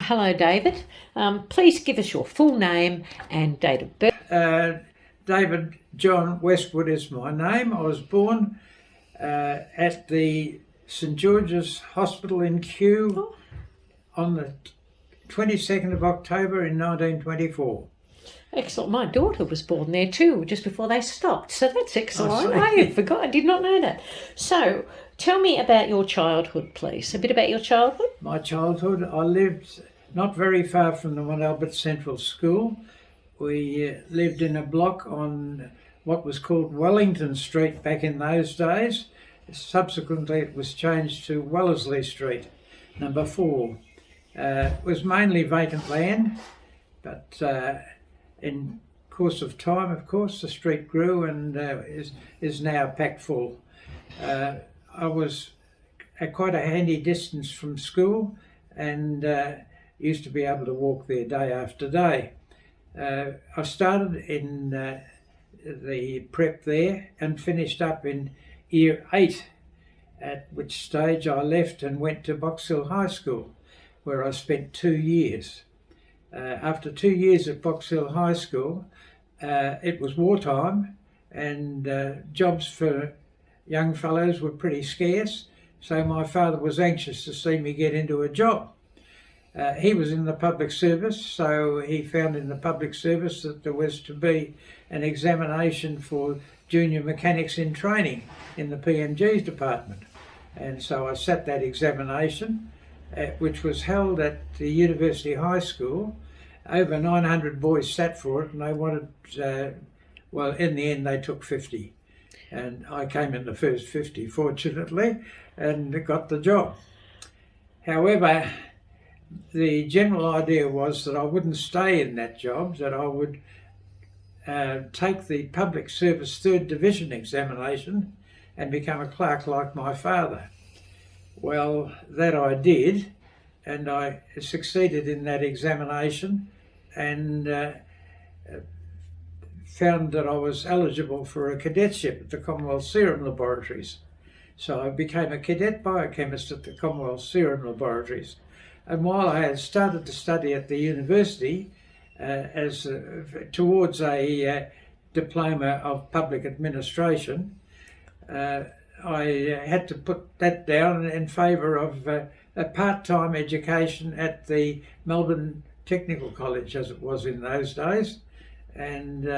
Hello, David. Please give us your full name and date of birth. David John Westwood is my name. I was born at the St George's Hospital in Kew on the 22nd of October in 1924. Excellent. My daughter was born there too, just before they stopped. So that's excellent. I I did not know that. So tell me about your childhood, please. A bit about your childhood. My childhood, I lived not very far from the Mount Albert Central School. We lived in a block on what was called Wellington Street back in those days. Subsequently, it was changed to Wellesley Street, number 4. It was mainly vacant land, but in course of time, of course, the street grew and is now packed full. I was at quite a handy distance from school and used to be able to walk there day after day. I started in the prep there and finished up in year 8, at which stage I left and went to Box Hill High School, where I spent 2 years. After 2 years at Box Hill High School, it was wartime and jobs for young fellows were pretty scarce, so my father was anxious to see me get into a job. He was in the public service, so he found in the public service that there was to be an examination for junior mechanics in training in the PMG's department. And so I sat that examination, which was held at the University High School. Over 900 boys sat for it, and they wanted, well, in the end they took 50. And I came in the first 50, fortunately, and got the job. However, the general idea was that I wouldn't stay in that job, that I would take the public service 3rd division examination and become a clerk like my father. Well, that I did, and I succeeded in that examination and found that I was eligible for a cadetship at the Commonwealth Serum Laboratories. So I became a cadet biochemist at the Commonwealth Serum Laboratories. And while I had started to study at the university towards a diploma of public administration, I had to put that down in favour of a part-time education at the Melbourne Technical College, as it was in those days, and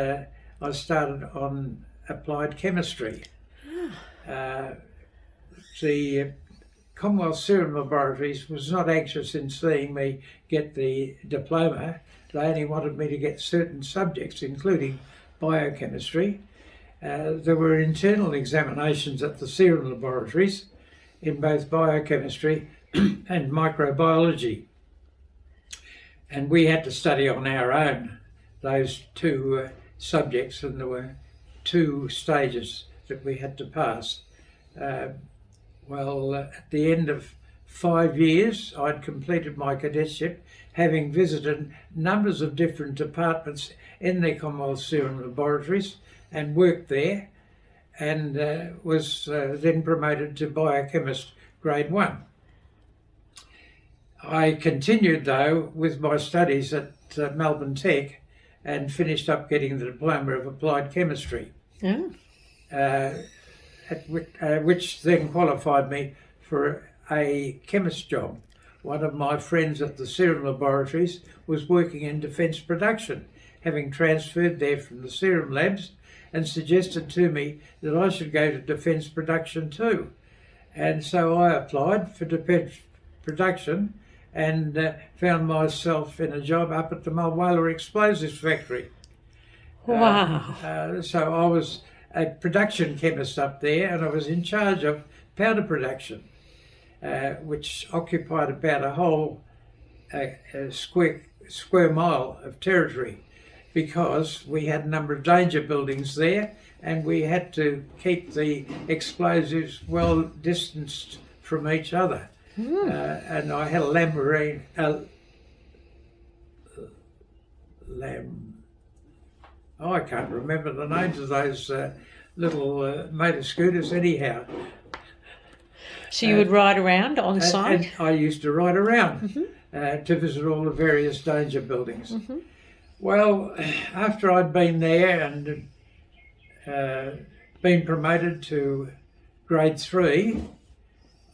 I started on applied chemistry. The Commonwealth Serum Laboratories was not anxious in seeing me get the diploma. They only wanted me to get certain subjects, including biochemistry. There were internal examinations at the serum laboratories in both biochemistry and microbiology. And we had to study on our own those 2 subjects, and there were 2 stages that we had to pass. Well, at the end of 5 years, I'd completed my cadetship, having visited numbers of different departments in the Commonwealth Serum Laboratories and worked there, and was then promoted to biochemist grade 1. I continued, though, with my studies at Melbourne Tech and finished up getting the diploma of applied chemistry. Which then qualified me for a chemist job. One of my friends at the Serum Laboratories was working in defence production, having transferred there from the Serum Labs, and suggested to me that I should go to defence production too. And so I applied for defence production and found myself in a job up at the Mulwala Explosives Factory. Wow. So I was a production chemist up there, and I was in charge of powder production, which occupied about a whole square mile of territory, because we had a number of danger buildings there, and we had to keep the explosives well distanced from each other. And I had a lamborghini, I can't remember the names of those little motor scooters anyhow. So you would ride around on site? And I used to ride around. to visit all the various danger buildings. Well, after I'd been there and been promoted to grade 3,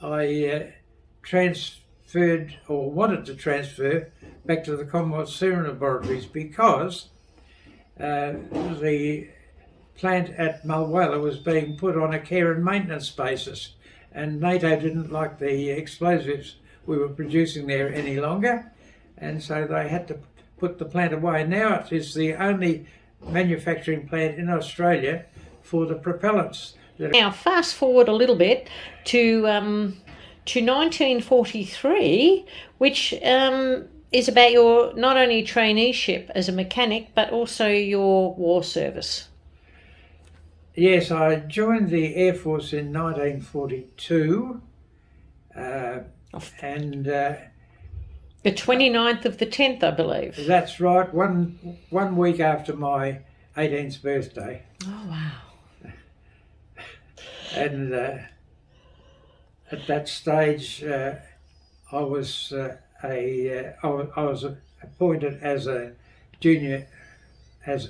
I transferred, or wanted to transfer, back to the Commonwealth Serum Laboratories because the plant at Mulwala was being put on a care and maintenance basis, and NATO didn't like the explosives we were producing there any longer, and so they had to put the plant away. Now it is the only manufacturing plant in Australia for the propellants. Now, fast forward a little bit to 1943, which is about your not only traineeship as a mechanic, but also your war service. Yes, I joined the Air Force in 1942, and the 29th of the 10th, I believe. That's right, one week after my 18th birthday. Oh, wow. And at that stage, I was appointed as a junior, as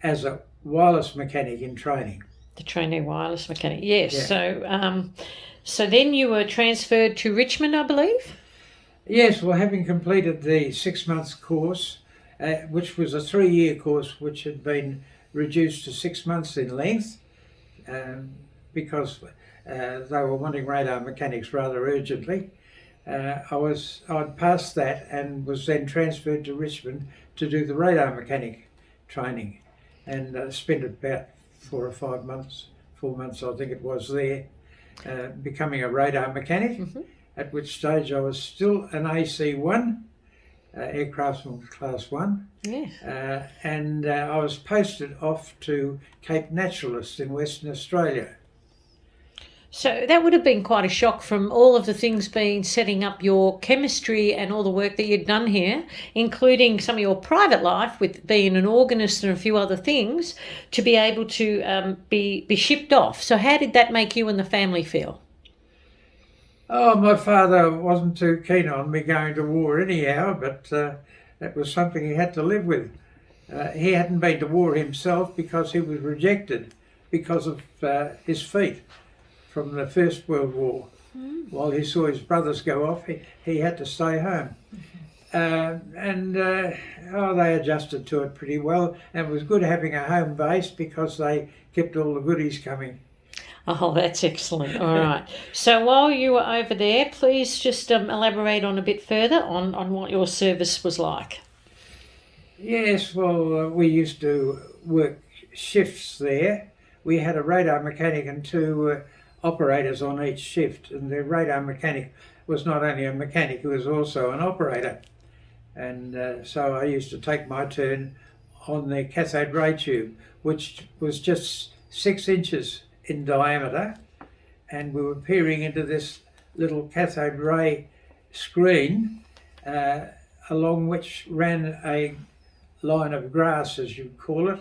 a wireless mechanic in training. The trainee wireless mechanic, yes. Yeah. So then you were transferred to Richmond, I believe? Yes, well, having completed the 6-month course, which was a 3-year course, which had been reduced to 6 months in length, because they were wanting radar mechanics rather urgently. I'd passed that and was then transferred to Richmond to do the radar mechanic training, and spent about 4 or 5 months, 4 months I think it was there, becoming a radar mechanic, at which stage I was still an AC-1, aircraftsman class 1, Yes. and I was posted off to Cape Naturalist in Western Australia. So that would have been quite a shock from all of the things setting up your chemistry and all the work that you'd done here, including some of your private life with being an organist and a few other things, to be able to be shipped off. So how did that make you and the family feel? Oh, my father wasn't too keen on me going to war anyhow, but that was something he had to live with. He hadn't been to war himself because he was rejected because of his feet from the First World War. While he saw his brothers go off, he had to stay home. They adjusted to it pretty well, and it was good having a home base because they kept all the goodies coming. Oh, that's excellent. All right. So while you were over there, please just elaborate on a bit further on what your service was like. Yes, well, we used to work shifts there. We had a radar mechanic and 2 operators on each shift, and the radar mechanic was not only a mechanic, he was also an operator. And so I used to take my turn on the cathode ray tube, which was just 6 inches in diameter, and we were peering into this little cathode ray screen along which ran a line of grass, as you call it,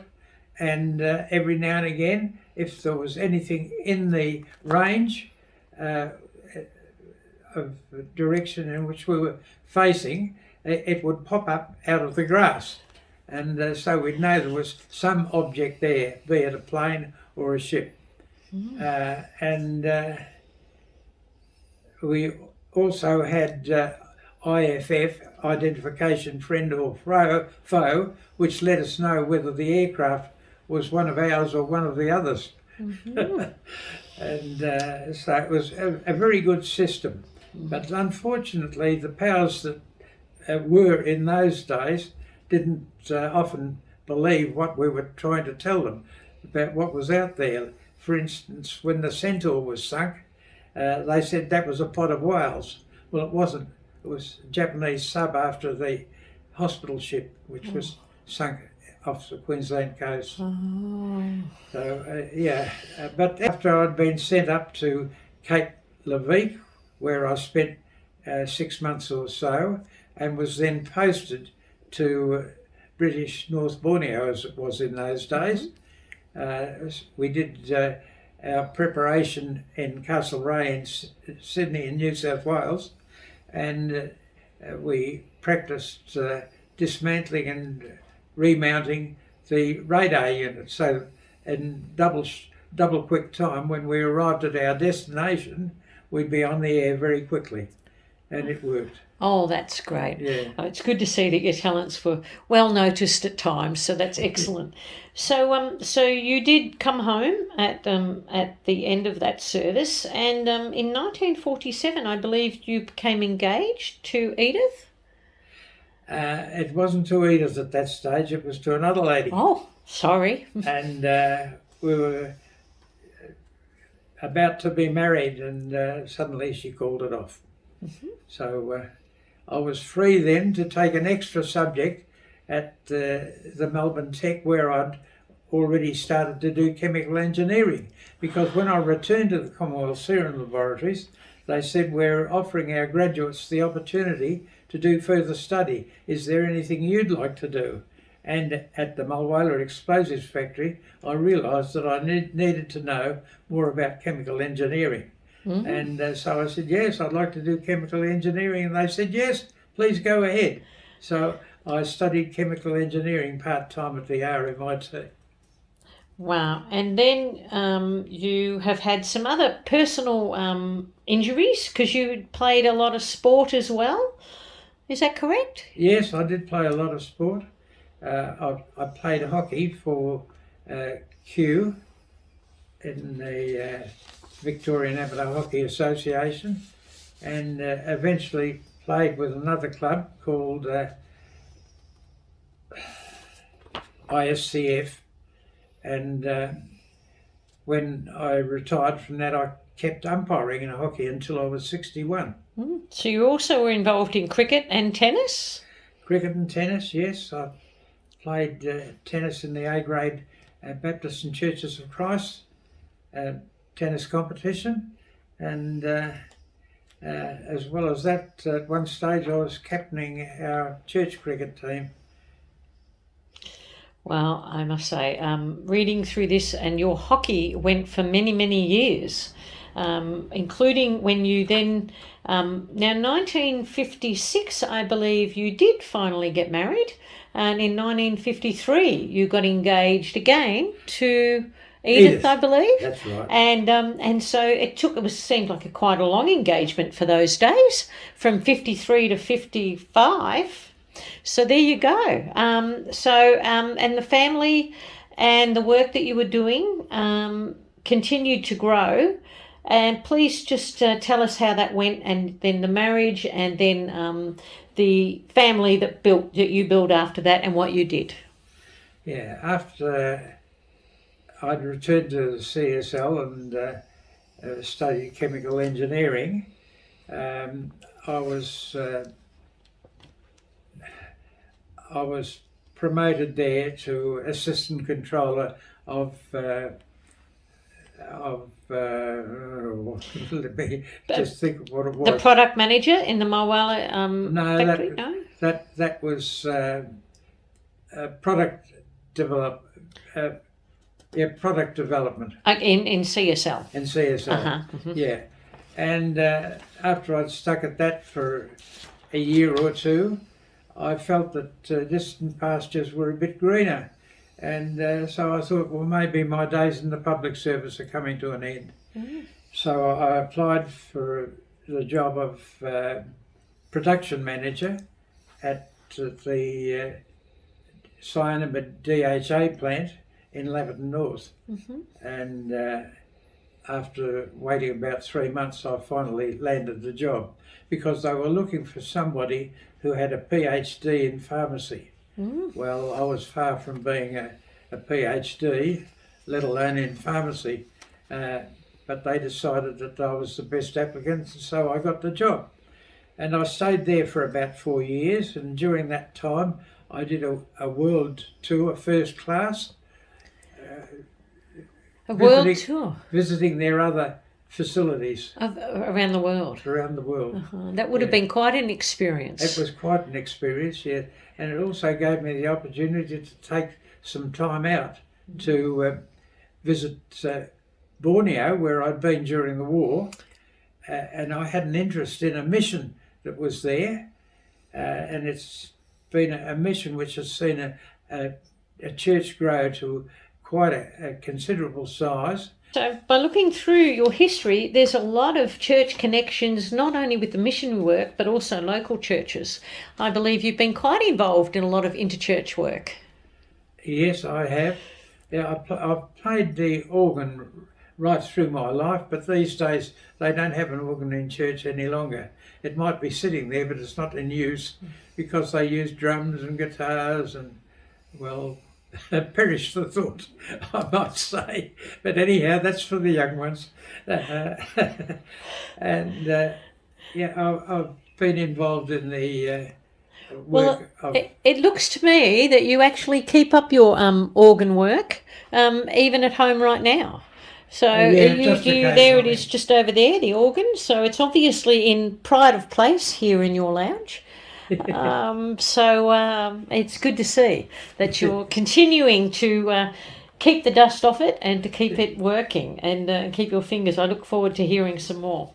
and every now and again, if there was anything in the range of the direction in which we were facing, it would pop up out of the grass, and so we'd know there was some object there, be it a plane or a ship. We also had IFF, identification friend or foe, which let us know whether the aircraft was one of ours or one of the others. And so it was a very good system. But unfortunately, the powers that were in those days didn't often believe what we were trying to tell them about what was out there. For instance, when the Centaur was sunk, they said that was a pod of whales. Well, it wasn't. It was a Japanese sub after the hospital ship, which was sunk off the Queensland coast. But after I'd been sent up to Cape Leveque, where I spent 6 months or so, and was then posted to British North Borneo, as it was in those days. We did our preparation in Castlereagh in Sydney in New South Wales, and we practiced dismantling and remounting the radar unit. So in double quick time, when we arrived at our destination, we'd be on the air very quickly, and it worked. Oh, that's great. Yeah. It's good to see that your talents were well noticed at times, so that's excellent. So you did come home at the end of that service, and in 1947, I believe you became engaged to Edith? It wasn't to Edith at that stage, it was to another lady. Oh, sorry. And we were about to be married, and suddenly she called it off. Mm-hmm. So I was free then to take an extra subject at the Melbourne Tech, where I'd already started to do chemical engineering, because when I returned to the Commonwealth Serum Laboratories, they said, we're offering our graduates the opportunity to do further study. Is there anything you'd like to do? And at the Mulwala Explosives Factory, I realised that I needed to know more about chemical engineering. Mm-hmm. And so I said, yes, I'd like to do chemical engineering. And they said, yes, please go ahead. So I studied chemical engineering part-time at the RMIT. Wow. And then you have had some other personal injuries, because you played a lot of sport as well. Is that correct? Yes, I did play a lot of sport. I played hockey for Kew in the Victorian Amateur Hockey Association, and eventually played with another club called ISCF. And when I retired from that, I kept umpiring in hockey until I was 61. So you also were involved in cricket and tennis? Cricket and tennis, yes. I played tennis in the A-grade Baptist and Churches of Christ tennis competition, and as well as that, at one stage I was captaining our church cricket team. Well, I must say, reading through this, and your hockey went for many, many years, including when you then, now 1956, I believe you did finally get married, and in 1953 you got engaged again to Edith, I believe. That's right. And so it seemed like quite a long engagement for those days, from 53 to 55. So there you go. And the family and the work that you were doing continued to grow. And please just tell us how that went, and then the marriage, and then the family that you built after that, and what you did. Yeah, after I'd returned to the CSL and studied chemical engineering, I was promoted there to assistant controller of let me just think of what it was. The product manager in the Mulwala factory? That was product development. Product development. In CSL. In CSL, mm-hmm. Yeah. And after I'd stuck at that for a year or two, I felt that distant pastures were a bit greener. And so I thought, well, maybe my days in the public service are coming to an end. Mm. So I applied for the job of production manager at the cyanamide DHA plant in Laverton North. Mm-hmm. And after waiting about 3 months, I finally landed the job, because they were looking for somebody who had a PhD in pharmacy. Mm. Well, I was far from being a PhD, let alone in pharmacy, but they decided that I was the best applicant, so I got the job. And I stayed there for about 4 years, and during that time I did a world tour, first class. World tour? Visiting their other facilities. Around the world? Around the world. Uh-huh. That would have been quite an experience. It was quite an experience, yeah. And it also gave me the opportunity to take some time out to visit Borneo, where I'd been during the war. And I had an interest in a mission that was there. and it's been a mission which has seen a church grow to quite a considerable size. So by looking through your history, there's a lot of church connections, not only with the mission work, but also local churches. I believe you've been quite involved in a lot of interchurch work. Yes, I have. Yeah, I've played the organ right through my life, but these days they don't have an organ in church any longer. It might be sitting there, but it's not in use because they use drums and guitars and, well, perish the thought, I might say. But anyhow, that's for the young ones. And I've been involved in the work of... It looks to me that you actually keep up your organ work even at home right now. So there it is, just over there, the organ. So it's obviously in pride of place here in your lounge. So it's good to see that you're continuing to keep the dust off it and to keep it working and keep your fingers. I look forward to hearing some more.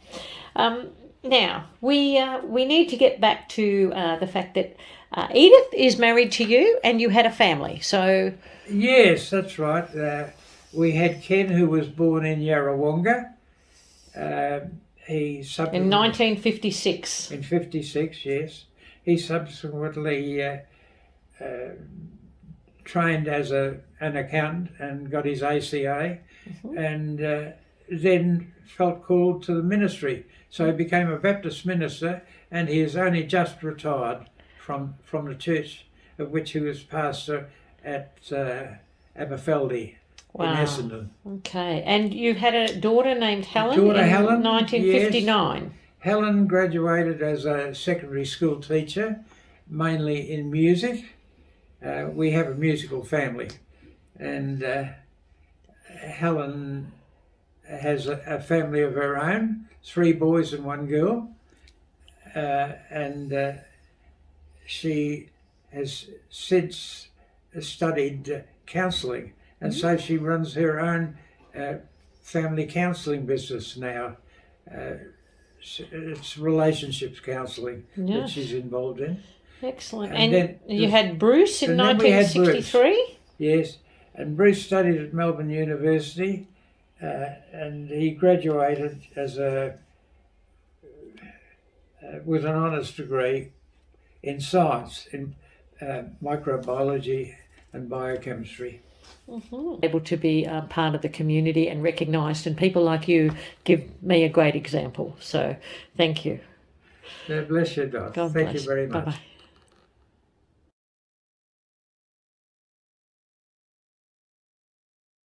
Now, we need to get back to the fact that Edith is married to you and you had a family. So yes, that's right. We had Ken, who was born in Yarrawonga. He in 1956. In 56, yes. He subsequently trained as an accountant and got his ACA, and then felt called to the ministry. So he became a Baptist minister, and he has only just retired from the church of which he was pastor at Aberfeldy in Essendon. Okay, and you had a daughter named Helen Helen, 1959. Yes. Helen graduated as a secondary school teacher, mainly in music. We have a musical family, and Helen has a family of her own, 3 boys and 1 girl, and she has since studied counselling, and so she runs her own family counselling business now. It's relationships counselling that she's involved in. Excellent. And then you had Bruce in 1963? Yes, and Bruce studied at Melbourne University, and he graduated as with an honours degree in science, in microbiology and biochemistry. Able to be part of the community and recognised, and people like you give me a great example. So thank you. God bless you, Dot. Thank you very much. Bye-bye.